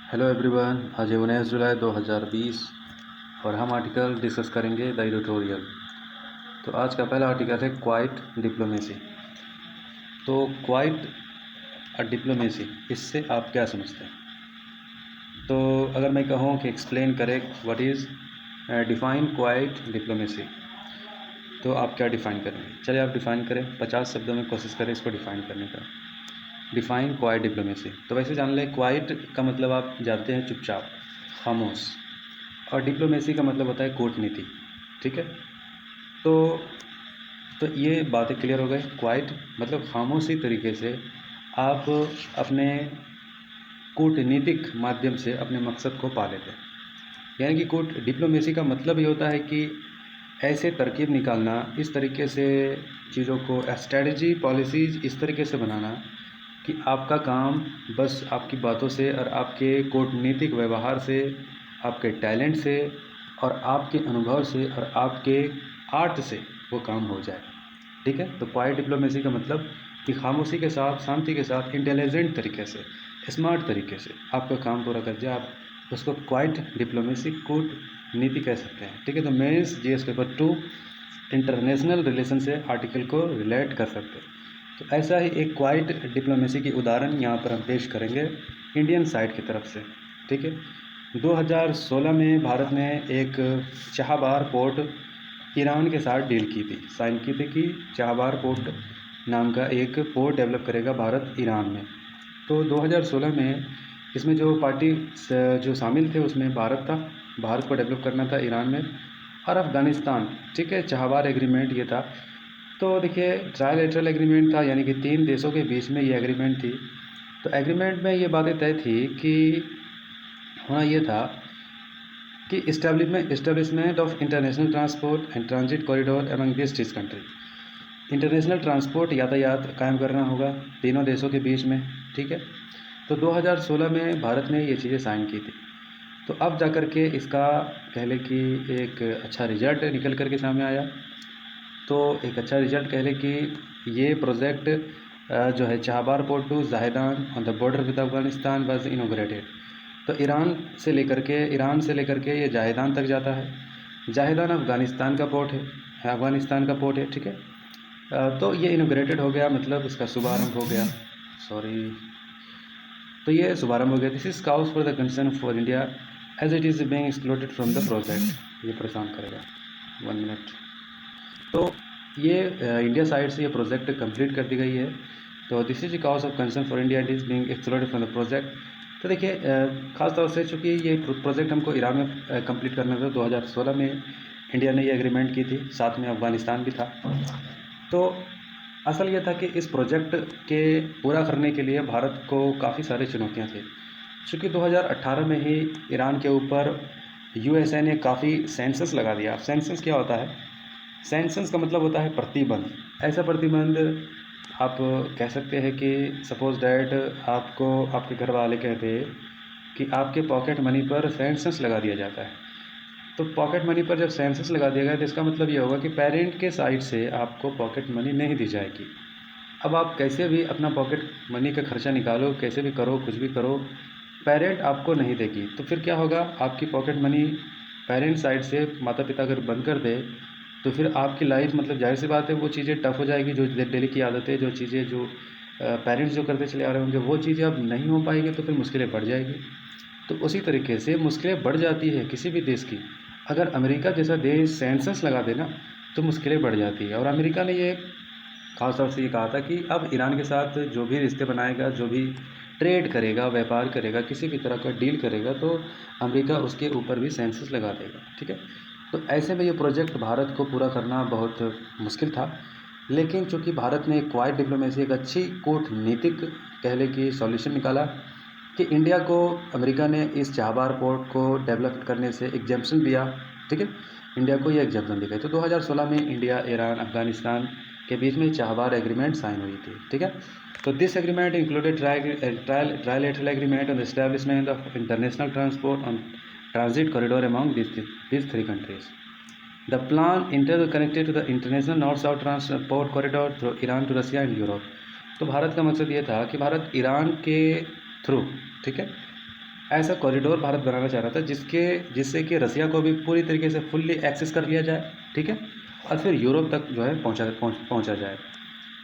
Hello everyone, आज है 19 जुलाई 2020 और हम आर्टिकल डिस्कस करेंगे द एडिटोरियल। तो आज का पहला आर्टिकल है क्वाइट डिप्लोमेसी। तो क्वाइट डिप्लोमेसी, इससे आप क्या समझते हैं? तो अगर मैं कहूँ कि एक्सप्लेन करें what is define quite diplomacy, तो आप क्या डिफ़ाइन करेंगे? चलिए आप डिफ़ाइन करें, 50 शब्दों में कोशिश करें इसको डिफ़ाइन करने का। Define quite diplomacy. तो वैसे जान लें, क्वाइट का मतलब आप जानते हैं चुपचाप, खामोश, और डिप्लोमेसी का मतलब होता है कूटनीति। ठीक है, तो ये बातें क्लियर हो गई। क्वाइट मतलब खामोशी तरीके से आप अपने कूटनीतिक माध्यम से अपने मकसद को पा लेते हैं। यानी कि कूट डिप्लोमेसी का मतलब ये होता है कि ऐसे तरकीब निकालना, इस तरीके से चीज़ों को स्ट्रेटजी पॉलिसीज़ इस तरीके से बनाना कि आपका काम बस आपकी बातों से और आपके कूटनीतिक व्यवहार से, आपके टैलेंट से और आपके अनुभव से और आपके आर्ट से वो काम हो जाए। ठीक है, तो क्वाइट डिप्लोमेसी का मतलब कि खामोशी के साथ, शांति के साथ, इंटेलिजेंट तरीके से, स्मार्ट तरीके से आपका काम पूरा कर जाए, आप उसको क्वाइट डिप्लोमेसी कूटनीति कह सकते हैं। ठीक है, तो mains GS paper 2 international relation से आर्टिकल को रिलेट कर सकते हैं। तो ऐसा ही एक क्वाइट डिप्लोमेसी की उदाहरण यहाँ पर हम पेश करेंगे इंडियन साइड की तरफ से। ठीक है, 2016 में भारत ने एक चाहबार पोर्ट ईरान के साथ डील की थी, साइन की थी कि चाहबार पोर्ट नाम का एक पोर्ट डेवलप करेगा भारत ईरान में। तो 2016 में इसमें जो पार्टी जो शामिल थे उसमें भारत था, भारत को डेवलप करना था ईरान में, और अफ़गानिस्तान। ठीक है, चाहबार एग्रीमेंट ये था। तो देखिए, ट्रायलैटरल एग्रीमेंट था, यानी कि 3 देशों के बीच में ये एग्रीमेंट थी। तो एग्रीमेंट में ये बातें तय थी कि होना ये था कि establishment of international transport and transit corridor among this country. International transport यातायात कायम करना होगा तीनों देशों के बीच में। ठीक है, तो 2016 में भारत ने ये चीज़ें साइन की थी। तो अब जा कर के इसका कह लें कि एक अच्छा रिजल्ट निकल कर के सामने आया। तो एक अच्छा रिजल्ट कह लें कि ये प्रोजेक्ट जो है Chabahar port to Zahedan on the border with Afghanistan was inaugurated. तो ईरान से लेकर के ये जाहेदान तक जाता है। जाहेदान अफ़गानिस्तान का पोर्ट है, अफ़गानिस्तान का पोर्ट है। ठीक है, तो ये इनोग्रेटेड हो गया, मतलब इसका शुभारंभ हो गया। सॉरी, तो ये शुभारंभ हो गया। This is cause for the concern for India as it is being excluded from the project. ये परेशान करेगा, 1 मिनट। तो ये इंडिया साइड से ये प्रोजेक्ट कंप्लीट कर दी गई है। तो this is cause of concern for India, it is being excluded from the project. तो देखिए, ख़ास तौर से चूँकि ये प्रोजेक्ट हमको ईरान में कंप्लीट करना था, 2016 में इंडिया ने ये एग्रीमेंट की थी, साथ में अफ़गानिस्तान भी था। तो असल ये था कि इस प्रोजेक्ट के पूरा करने के लिए भारत को काफ़ी सारी चुनौतियाँ थी। चूँकि 2018 में ही ईरान के ऊपर यूएसए ने काफ़ी सैंक्शंस लगा दिया। सैंक्शंस क्या होता है? सैंक्शंस का मतलब होता है प्रतिबंध। ऐसा प्रतिबंध आप कह सकते हैं कि सपोज़ डैट आपको आपके घर वाले कहते कि आपके पॉकेट मनी पर सैंक्शंस लगा दिया जाता है। तो पॉकेट मनी पर जब सेंसस लगा दिया गया तो इसका मतलब ये होगा कि पेरेंट के साइड से आपको पॉकेट मनी नहीं दी जाएगी। अब आप कैसे भी अपना पॉकेट मनी का खर्चा निकालो, कैसे भी करो, कुछ भी करो, पेरेंट आपको नहीं देगी। तो फिर क्या होगा, आपकी पॉकेट मनी पेरेंट साइड से माता पिता अगर बंद कर दे तो फिर आपकी लाइफ, मतलब जाहिर सी बात है वो चीज़ें टफ हो जाएगी। जो डेली की आदतें, जो चीज़ें जो पेरेंट्स जो करते चले आ रहे होंगे, वो चीज़ें अब नहीं हो पाएगी, तो फिर मुश्किलें बढ़ जाएगी। तो उसी तरीके से मुश्किलें बढ़ जाती है किसी भी देश की। अगर अमेरिका जैसा देश सेंसस लगा देना तो मुश्किलें बढ़ जाती है। और अमेरिका ने ये खास तौर से ये कहा था कि अब ईरान के साथ जो भी रिश्ते बनाएगा, जो भी ट्रेड करेगा, व्यापार करेगा, किसी भी तरह का डील करेगा, तो अमेरिका उसके ऊपर भी सेंसस लगा देगा। ठीक है, तो ऐसे में ये प्रोजेक्ट भारत को पूरा करना बहुत मुश्किल था। लेकिन चूँकि भारत ने क्वाइट डिप्लोमेसी, एक अच्छी कूटनीतिक कह लें कि सॉल्यूशन निकाला कि इंडिया को अमेरिका ने इस चाहबार पोर्ट को डेवलप करने से एग्जेम्पशन दिया। ठीक है, इंडिया को ये एग्जेम्पशन दी गई। तो 2016 में इंडिया, ईरान, अफगानिस्तान के बीच में चाहबार एग्रीमेंट साइन हुई थी। ठीक है, तो this agreement included trilateral agreement on the establishment of international transport on transit corridor among these 3 countries. The plan interconnected to the international north-south transport corridor through Iran to Russia and Europe. तो भारत का मकसद ये था कि Bharat Iran के through, ठीक है, ऐसा कॉरिडोर भारत बनाना चाह रहा था जिससे कि रसिया को भी पूरी तरीके से फुल्ली एक्सेस कर लिया जाए, ठीक है, और फिर यूरोप तक जो है पहुंचा जाए।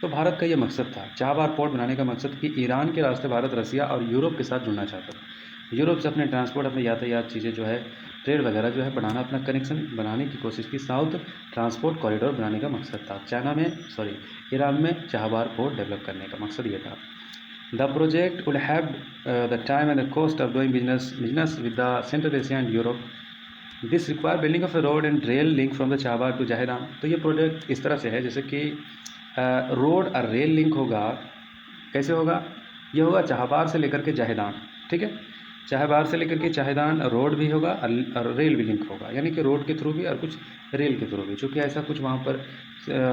तो भारत का ये मकसद था, चाबहार पोर्ट बनाने का मकसद कि ईरान के रास्ते भारत रसिया और यूरोप के साथ जुड़ना चाहता था। यूरोप से अपने ट्रांसपोर्ट, अपने यातायात चीज़ें जो है, ट्रेड वगैरह जो है बढ़ाना, अपना कनेक्शन बनाने की कोशिश की। साउथ ट्रांसपोर्ट कॉरिडोर बनाने का मकसद था। ईरान में चाबहार पोर्ट डेवलप करने का मकसद ये था। The project would have the time and the cost of doing business with the Central Asia and Europe. This require building of a road and rail link from the Chabahar to Jahedan. तो ये project इस तरह से है जैसे कि road और rail link होगा। कैसे होगा? ये होगा चाहबार से लेकर के जाहेदान, ठीक है। चाहबार से लेकर के जाहेदान रोड भी होगा और रेल भी लिंक होगा, यानी कि रोड के थ्रू भी और कुछ रेल के थ्रू भी। चूँकि ऐसा कुछ वहाँ पर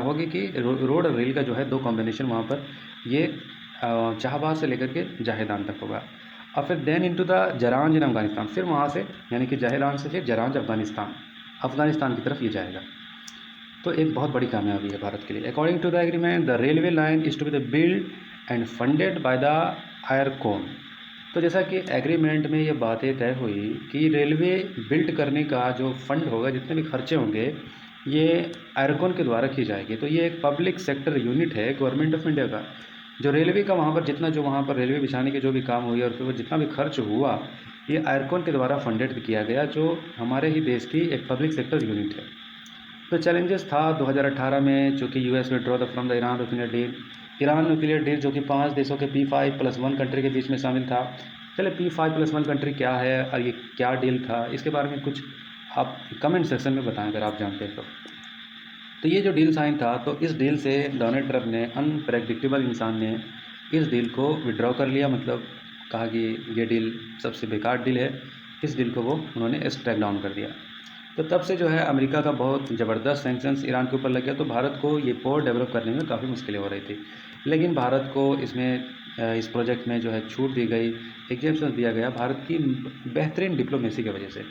होगी कि रोड और रेल का जो है दो कॉम्बिनेशन वहाँ पर ये चाहबार से लेकर के जाहेदान तक होगा। और फिर देन इनटू द जरांज इन अफगानिस्तान, फिर वहाँ से यानी कि जाहेदान से फिर जरांज अफगानिस्तान की तरफ ये जाएगा। तो एक बहुत बड़ी कामयाबी है भारत के लिए। According to the agreement the railway line is to be the build and funded by the IRCON. तो जैसा कि एग्रीमेंट में ये बातें तय हुई कि रेलवे बिल्ड करने का जो फंड होगा, जितने भी खर्चे होंगे, ये आयरकॉन के द्वारा की जाएगी। तो ये एक पब्लिक सेक्टर यूनिट है गवर्नमेंट ऑफ इंडिया का। जो रेलवे का वहाँ पर वहाँ पर रेलवे बिछाने के जो भी काम हुई और फिर वो जितना भी खर्च हुआ, ये आयरकॉन के द्वारा फंडेड किया गया, जो हमारे ही देश की एक पब्लिक सेक्टर यूनिट है। तो चैलेंजेस था 2018 में, चूँकि US withdraw from the Iran nuclear deal जो कि 5 देशों के P5+1 कंट्री के बीच में शामिल था। चले P5+1 कंट्री क्या है और ये क्या डील था, इसके बारे में कुछ आप कमेंट सेक्शन में बताएं अगर आप जानते हैं तो ये जो डील साइन था, तो इस डील से डोनाल्ड ट्रंप ने, अनप्रेडिक्टेबल इंसान ने, इस डील को विड्रॉ कर लिया। मतलब कहा कि ये डील सबसे बेकार डील है, इस डील को वो उन्होंने स्ट्राइक डाउन कर दिया। तो तब से जो है अमेरिका का बहुत ज़बरदस्त सैंक्शंस ईरान के ऊपर लग गया। तो भारत को ये पोर्ट डेवलप करने में काफ़ी मुश्किलें हो रही थी, लेकिन भारत को इस प्रोजेक्ट में जो है छूट दी गई, एग्जेम्पशन दिया गया भारत की बेहतरीन डिप्लोमेसी की वजह से।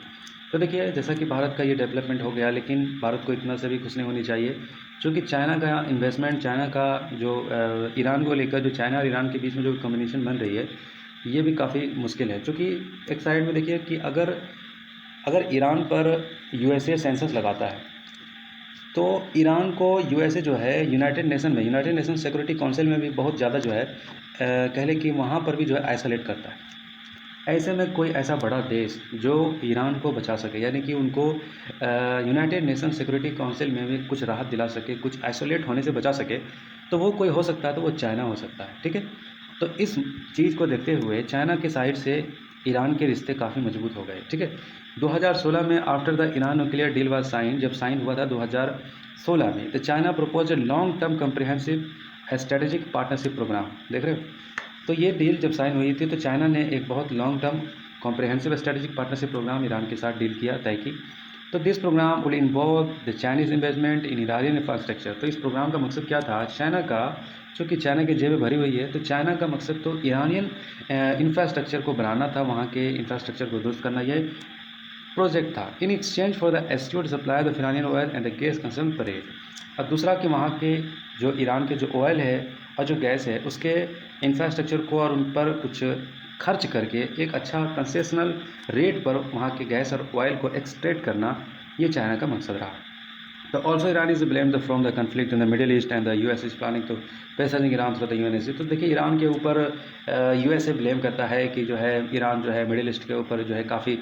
तो देखिए, जैसा कि भारत का ये डेवलपमेंट हो गया, लेकिन भारत को इतना से भी खुश नहीं होनी चाहिए, क्योंकि चाइना का इन्वेस्टमेंट, चाइना का जो ईरान को लेकर जो चाइना और ईरान के बीच में जो कॉम्बिनेशन बन रही है, ये भी काफ़ी मुश्किल है। क्योंकि एक साइड में देखिए कि अगर ईरान पर यूएसए सेंसस लगाता है, तो ईरान को यूएसए जो है यूनाइटेड नेशन सिक्योरिटी काउंसिल में भी बहुत ज़्यादा जो है कह लें कि वहाँ पर भी जो है आइसोलेट करता है। ऐसे में कोई ऐसा बड़ा देश जो ईरान को बचा सके, यानी कि उनको यूनाइटेड नेशन सिक्योरिटी काउंसिल में भी कुछ राहत दिला सके, कुछ आइसोलेट होने से बचा सके, तो वो कोई हो सकता है, तो वो चाइना हो सकता है, ठीक है। तो इस चीज़ को देखते हुए चाइना के साइड से ईरान के रिश्ते काफ़ी मजबूत हो गए, ठीक है। 2016 में after the Iran nuclear deal was sign, जब साइन हुआ था 2016 में, तो China propose a long term comprehensive strategic partnership program. देख रहे हो, तो ये डील जब साइन हुई थी तो चाइना ने एक बहुत long term comprehensive strategic partnership program Iran के साथ डील किया, तय की। तो this program will involve the Chinese investment in Iranian infrastructure. तो इस प्रोग्राम का मकसद क्या था? चाइना का, चूँकि चाइना की जेबें भरी हुई है, तो चाइना का मकसद तो ईरानियन इंफ्रास्ट्रक्चर को बनाना था, वहाँ के इंफ्रास्ट्रक्चर को दुरुस्त करना, ये प्रोजेक्ट था। In exchange for the assured supply the Iranian oil and the gas concern parade. और दूसरा कि वहाँ के जो ईरान के जो ऑयल है और जो गैस है, उसके इंफ्रास्ट्रक्चर को और उन पर कुछ खर्च करके एक अच्छा कंसेशनल रेट पर वहाँ के गैस और ऑयल को एक्सट्रैक्ट करना, ये चाइना का मकसद रहा। तो also Iran is blamed from the conflict in the Middle East and the US is planning to pressuring Iran through the UNSC. तो देखिए, ईरान के ऊपर यूएसए ब्लेम करता है कि जो है ईरान जो है मिडिल ईस्ट के ऊपर जो है काफ़ी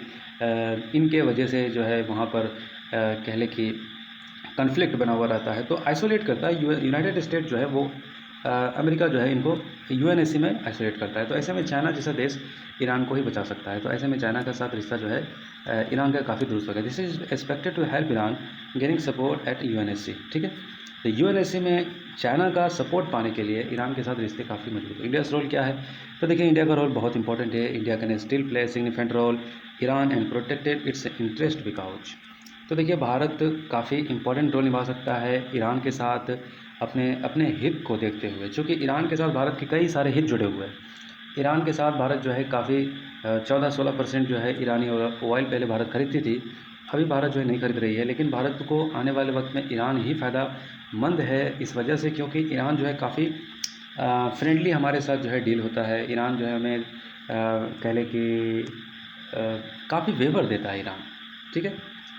इनके वजह से जो है वहाँ पर कह लें कि कन्फ्लिक्ट बना हुआ रहता है, तो आइसोलेट करता है। यूनाइटेड स्टेट जो है वो अमेरिका जो है इनको यूएनएससी में आइसोलेट करता है। तो ऐसे में चाइना जैसा देश ईरान को ही बचा सकता है। तो ऐसे में चाइना के साथ रिश्ता जो है ईरान का काफ़ी दुरुस्त हो गया। This is expected to help Iran gaining support at UNSC, ठीक है। तो यूएनएससी में चाइना का सपोर्ट पाने के लिए ईरान के साथ रिश्ते काफ़ी मजबूत है। इंडिया का रोल क्या है? तो देखिए, इंडिया का रोल बहुत इंपॉर्टेंट है। India can still play significant role Iran and protected its interest because. तो देखिए, भारत काफ़ी इंपॉर्टेंट रोल निभा सकता है ईरान के साथ अपने हित को देखते हुए, क्योंकि ईरान के साथ भारत के कई सारे हित जुड़े हुए हैं। ईरान के साथ भारत जो है काफ़ी 14-16% जो है ईरानी ऑयल पहले भारत खरीदती थी, अभी भारत जो है नहीं खरीद रही है। लेकिन भारत को आने वाले वक्त में ईरान ही फ़ायदामंद है इस वजह से, क्योंकि ईरान जो है काफ़ी फ्रेंडली हमारे साथ जो है डील होता है। ईरान जो है हमें कह लें कि काफ़ी वेवर देता है ईरान, ठीक है।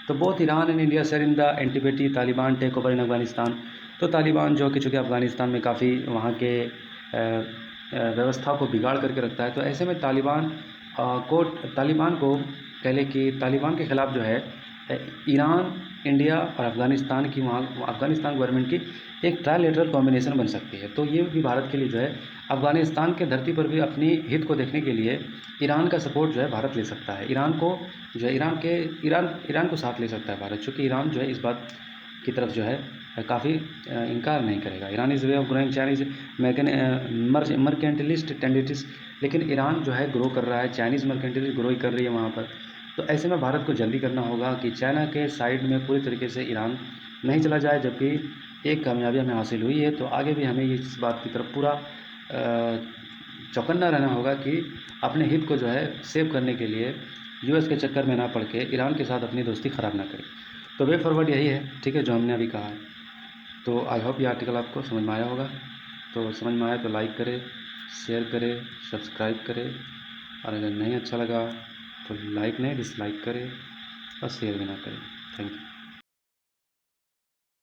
तो both Iran and India share in the antipathy Taliban take over in Afghanistan. तो तालिबान जो कि चूँकि अफ़गानिस्तान में काफ़ी वहाँ के व्यवस्था को बिगाड़ करके रखता है, तो ऐसे में तालिबान को कह लें कि तालिबान के ख़िलाफ़ जो है ईरान, इंडिया और अफ़गानिस्तान की वहाँ अफ़गानिस्तान गवर्नमेंट की एक ट्राइलेटरल कॉम्बिनेशन बन सकती है। तो ये भी भारत के लिए जो है अफ़गानिस्तान के धरती पर भी अपनी हित को देखने के लिए ईरान का सपोर्ट जो है भारत ले सकता है। ईरान को जो है ईरान को साथ ले सकता है भारत, चूँकि ईरान जो है इस बात की तरफ जो है काफ़ी इनकार नहीं करेगा। Iran is way of growing Chinese mercantilist tendencies, लेकिन ईरान जो है ग्रो कर रहा है, चाइनीज़ मर्केंटलिस्ट ग्रो ही कर रही है वहाँ पर। तो ऐसे में भारत को जल्दी करना होगा कि चाइना के साइड में पूरी तरीके से ईरान नहीं चला जाए, जबकि एक कामयाबी हमें हासिल हुई है। तो आगे भी हमें इस बात की तरफ पूरा चौकन्ना रहना होगा कि अपने हित को जो है सेव करने के लिए यूएस के चक्कर में ना पड़ के ईरान के साथ अपनी दोस्ती ख़राब ना करें। तो वे फॉरवर्ड यही है, ठीक है, जो हमने अभी कहा है। तो आई होप ये आर्टिकल आपको समझ में आया होगा। तो समझ में आया तो लाइक करें, शेयर करें, सब्सक्राइब करें, और अगर नहीं अच्छा लगा तो लाइक नहीं डिसलाइक करें और शेयर भी ना करें। Thank you.